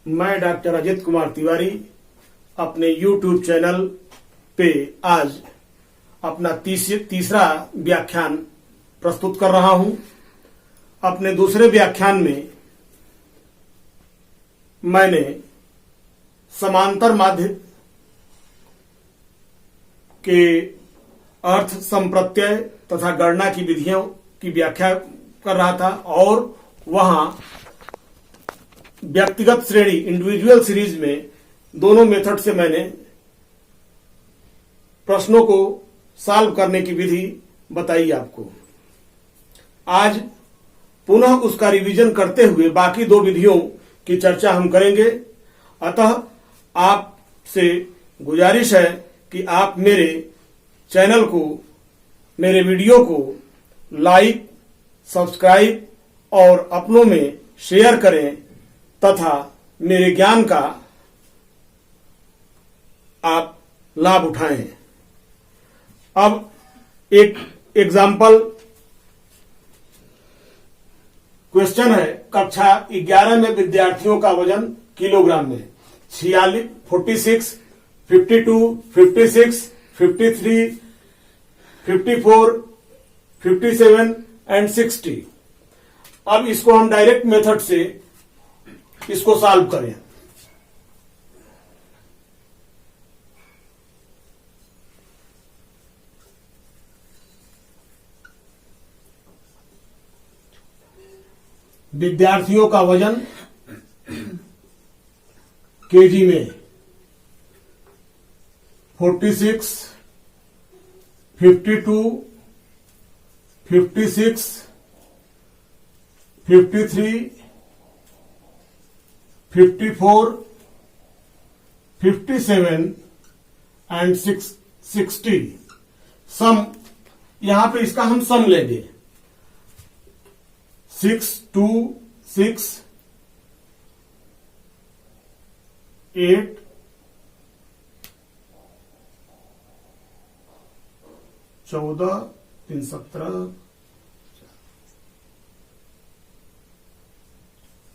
मैं डॉक्टर अजित कुमार तिवारी अपने YouTube channel पे आज अपना तीसरा व्याख्यान प्रस्तुत कर रहा हूं। अपने दूसरे व्याख्यान में मैंने समांतर माध्य के अर्थ, संप्रत्यय तथा गणना की विधियों की व्याख्या कर रहा था और वहां व्यक्तिगत श्रेणी इंडिविजुअल सीरीज में दोनों मेथड से मैंने प्रश्नों को सॉल्व करने की विधि बताई आपको। आज पुनः उसका रिवीजन करते हुए बाकी दो विधियों की चर्चा हम करेंगे। अतः आपसे गुजारिश है कि आप मेरे चैनल को, मेरे वीडियो को लाइक, सब्सक्राइब और अपनों में शेयर करें तथा मेरे ज्ञान का आप लाभ उठाएं। अब एक एग्जाम्पल क्वेश्चन है। कक्षा 11 में विद्यार्थियों का वजन किलोग्राम में 46, 46, 52, 56, 53, 54, 57 एंड 60। अब इसको हम डायरेक्ट मेथड से इसको सॉल्व करें। विद्यार्थियों का वजन केजी में 46, 52, 56, 53, 54, 57 एंड 60। सम, यहां पे इसका हम सम लेंगे। 6, 2, 6, 8, 14, 3, 17,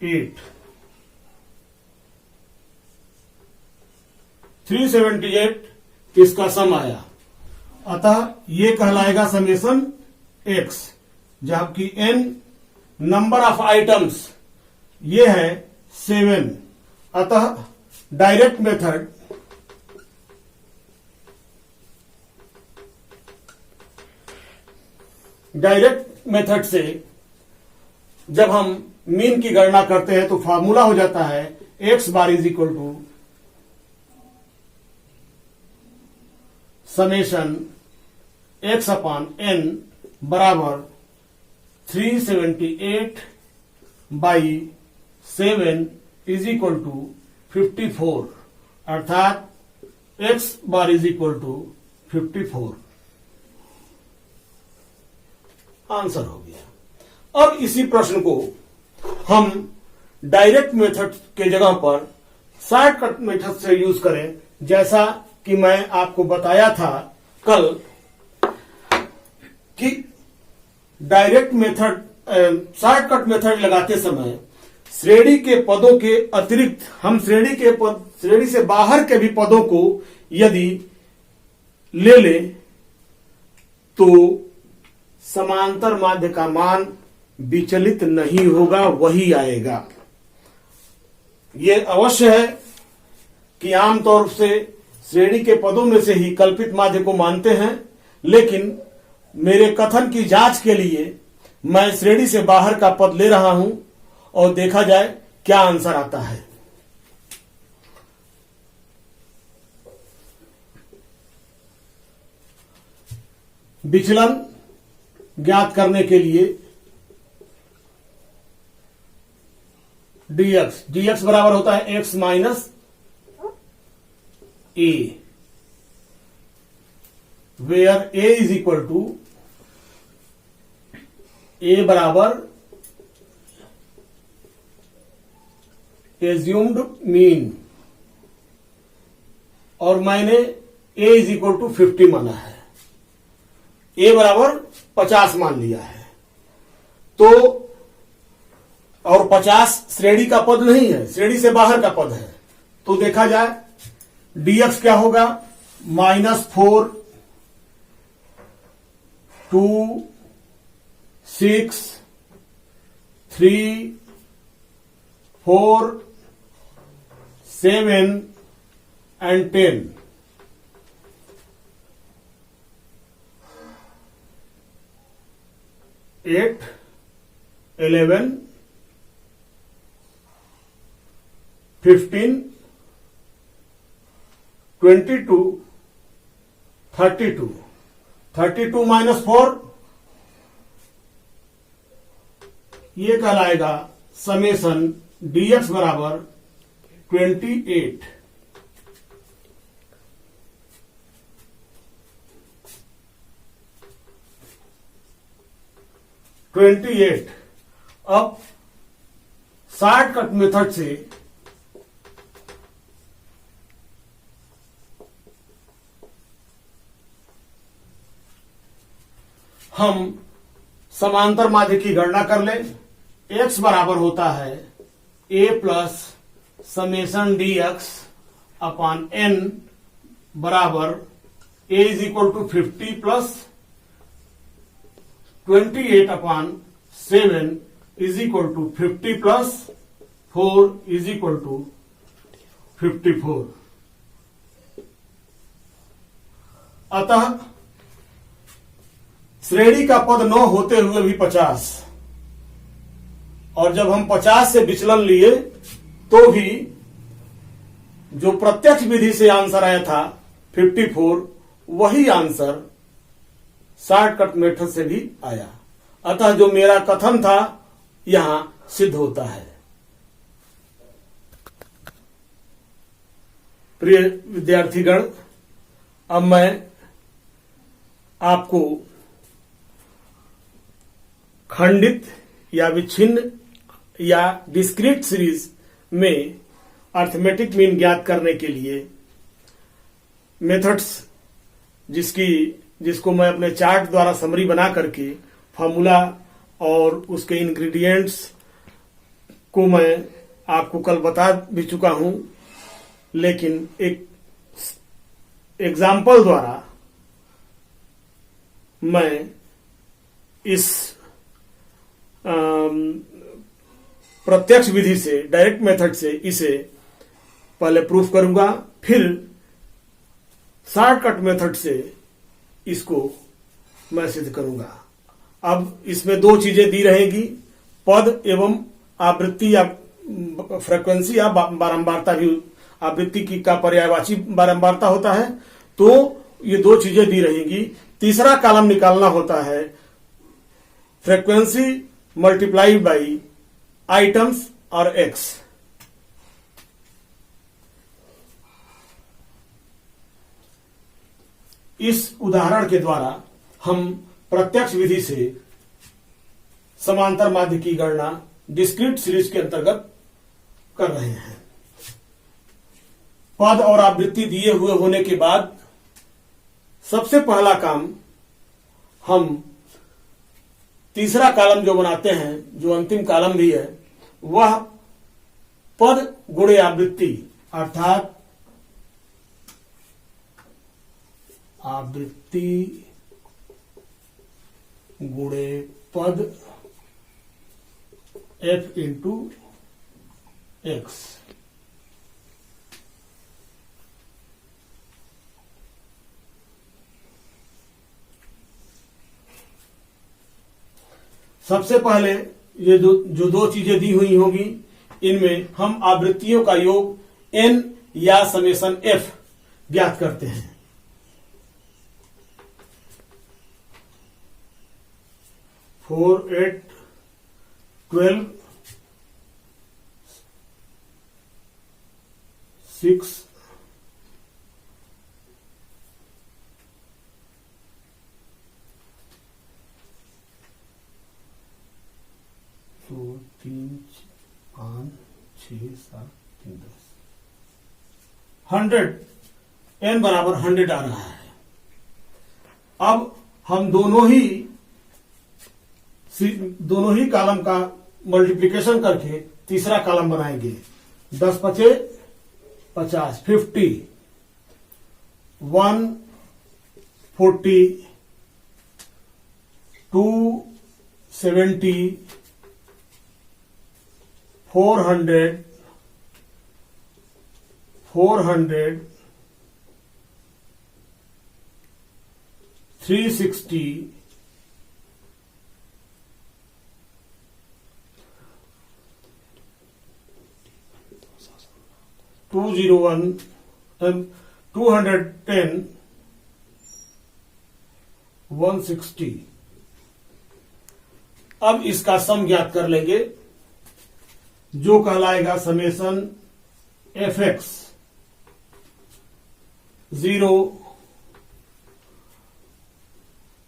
8, 378 इसका सम आया। अतः ये कहलाएगा समेशन एक्स, जबकि n नंबर ऑफ आइटम्स ये है 7। अतः डायरेक्ट मेथड से जब हम मीन की गणना करते हैं तो फॉर्मूला हो जाता है X bar is equal to summation X upon N बराबर 378 बाई 7 इज इक्वल टू 54, अर्थात X bar is equal to 54 answer हो गया। अब इसी प्रश्न को हम डायरेक्ट मेथड के जगह पर शॉर्टकट मेथड से यूज करें, जैसा कि मैं आपको बताया था कल कि डायरेक्ट मेथड, शॉर्टकट मेथड लगाते समय श्रेणी के पदों के अतिरिक्त हम श्रेणी से बाहर के भी पदों को यदि ले लें तो समांतर माध्य का मान विचलित नहीं होगा, वही आएगा। ये अवश्य है कि आमतौर से श्रेणी के पदों में से ही कल्पित माध्य को मानते हैं, लेकिन मेरे कथन की जांच के लिए मैं श्रेणी से बाहर का पद ले रहा हूं और देखा जाए क्या आंसर आता है। विचलन ज्ञात करने के लिए dx बराबर होता है x minus a, where a is equal to a बराबर एज्यूम्ड मीन, और मैंने a इज इक्वल टू 50 माना है, a बराबर 50 मान लिया है। तो और 50 श्रेणी का पद नहीं है, श्रेणी से बाहर का पद है। तो देखा जाए dx क्या होगा, -4 2 6 3 4 7 and 10। 8 11 15 22 32 32 -4 ये कहलाएगा समेशन dx बराबर 28। अब शॉर्टकट मेथड से हम समांतर माध्य की गणना कर लें। x बराबर होता है a plus summation dx upon n बराबर a is equal to 50 plus 28 upon 7 is equal to 50 plus 4 is equal to 54। अतः श्रेणी का पद 9 होते हुए भी 50, और जब हम 50 से विचलन लिए तो भी जो प्रत्यक्ष विधि से आंसर आया था 54, वही आंसर शॉर्टकट मेथड से भी आया। अतः जो मेरा कथन था यहां सिद्ध होता है। प्रिय विद्यार्थीगण, अब मैं आपको खंडित या विच्छिन्न या डिस्क्रीट सीरीज में अर्थमेटिक मीन ज्ञात करने के लिए मेथड्स जिसको मैं अपने चार्ट द्वारा समरी बना करके फॉर्मूला और उसके इंग्रेडिएंट्स को मैं आपको कल बता भी चुका हूं, लेकिन एक एग्जाम्पल द्वारा मैं इस प्रत्यक्ष विधि से, डायरेक्ट मेथड से इसे पहले प्रूफ करूंगा, फिर शॉर्टकट मेथड से इसको मैं सिद्ध करूंगा। अब इसमें दो चीजें दी रहेंगी, पद एवं आवृत्ति या फ्रीक्वेंसी या बारंबारता भी, आवृत्ति की का पर्यायवाची बारंबारता होता है, तो ये दो चीजें दी रहेंगी। तीसरा कॉलम निकालना होता है फ्रीक्वेंसी मल्टीप्लाइड बाई आइटम्स और एक्स। इस उदाहरण के द्वारा हम प्रत्यक्ष विधि से समांतर माध्य की गणना डिस्क्रीट सीरीज के अंतर्गत कर रहे हैं। पद और आवृत्ति दिए हुए होने के बाद सबसे पहला काम हम तीसरा कॉलम जो बनाते हैं, जो अंतिम कॉलम भी है, वह पद गुणे आवृत्ति, अर्थात आवृत्ति गुणे पद f इंटू एक्स। सबसे पहले ये जो दो चीजें दी हुई होगी, इनमें हम आवृत्तियों का योग n या समेशन f ज्ञात करते हैं। 4 8 12 6 2 3 5 6 7 3 10 100 n बराबर 100 आ रहा है। अब हम दोनों ही कॉलम का मल्टीप्लीकेशन करके तीसरा कॉलम बनाएंगे। 10 पचे 50, 50, 140, 270, 400, 360, 201, 210, 160। अब इसका सम ज्ञात कर लेंगे जो कहलाएगा summation F x 0,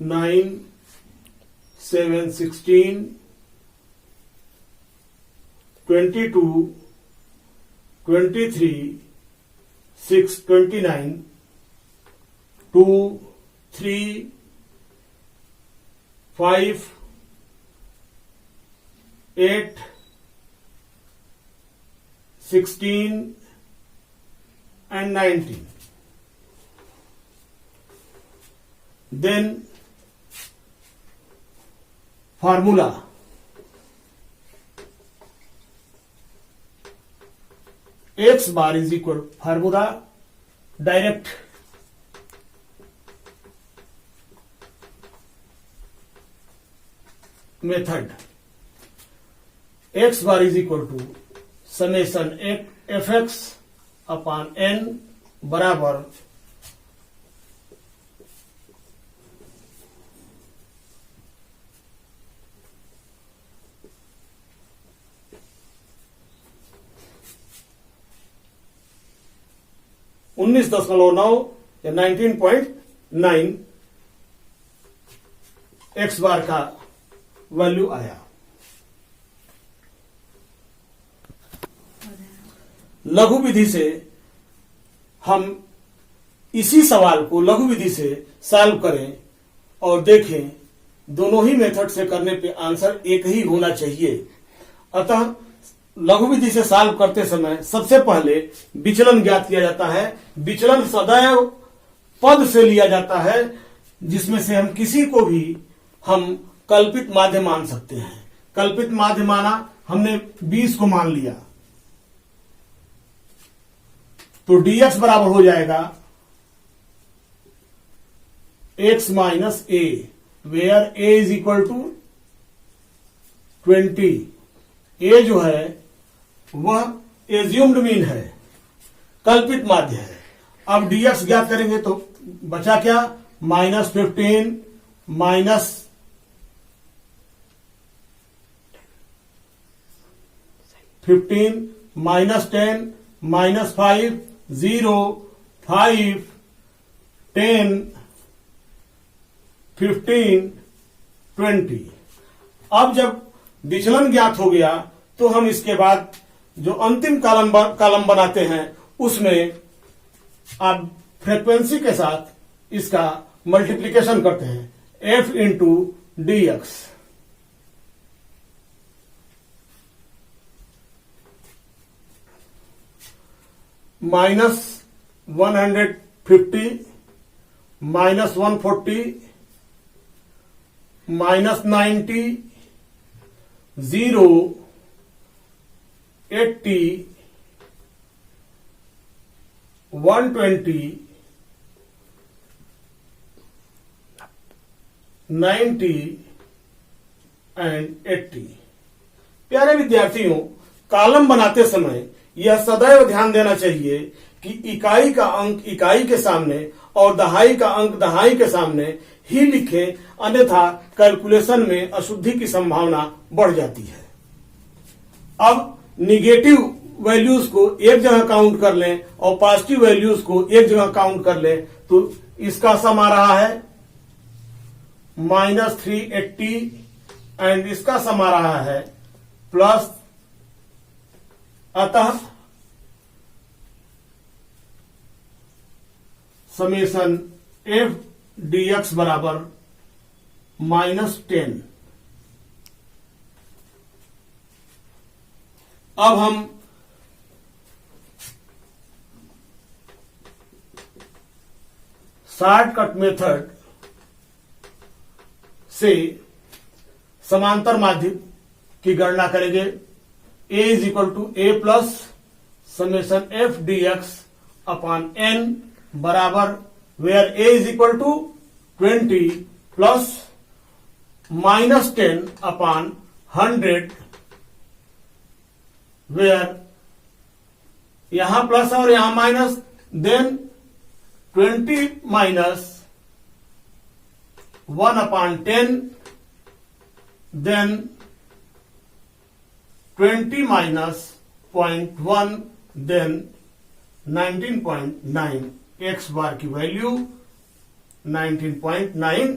9, 7, 16, 22, 23, 6, 29, 2, 3, 5, 8, 16 and 19. Then formula x bar is equal formula direct method x bar is equal to summation F X upon N बराबर (19.9) या 19.9 एक्स बार का वैल्यू आया। लघु विधि से हम इसी सवाल को लघु विधि से सॉल्व करें और देखें, दोनों ही मेथड से करने पे आंसर एक ही होना चाहिए। अतः लघु विधि से सॉल्व करते समय सबसे पहले विचलन ज्ञात किया जाता है। विचलन सदैव पद से लिया जाता है जिसमें से हम किसी को भी हम कल्पित माध्य मान सकते हैं। कल्पित माध्य माना, हमने 20 को मान लिया तो dx बराबर हो जाएगा x minus A, where a is equal to 20। a जो है वह एज्यूम्ड मीन है, कल्पित माध्य है। अब dx ज्ञात करेंगे तो बचा क्या, -15 माइनस 15 -10 -5 0 5 10 15 20। अब जब विचलन ज्ञात हो गया तो हम इसके बाद जो अंतिम कॉलम बनाते हैं उसमें आप फ्रीक्वेंसी के साथ इसका मल्टीप्लिकेशन करते हैं, f into D x. -150 -140 -90 0 80 120 90 and 80। प्यारे विद्यार्थियों, कॉलम बनाते समय यह सदैव ध्यान देना चाहिए कि इकाई का अंक इकाई के सामने और दहाई का अंक दहाई के सामने ही लिखें, अन्यथा कैलकुलेशन में अशुद्धि की संभावना बढ़ जाती है। अब निगेटिव वैल्यूज को एक जगह काउंट कर लें और पॉजिटिव वैल्यूज को एक जगह काउंट कर लें तो इसका सम आ रहा है -380 एंड इसका सम आ रहा है प्लस, अतः समेशन एफ डी एक्स बराबर -10। अब हम शॉर्टकट मेथड से समांतर माध्यम की गणना करेंगे। a is equal to a plus summation f d x upon N बराबर where a is equal to 20 plus -10 upon 100 where यहां प्लस और यहां minus, then 20 minus 1 upon 10, then 20 minus 0.1, then 19.9। X bar की वैल्यू 19.9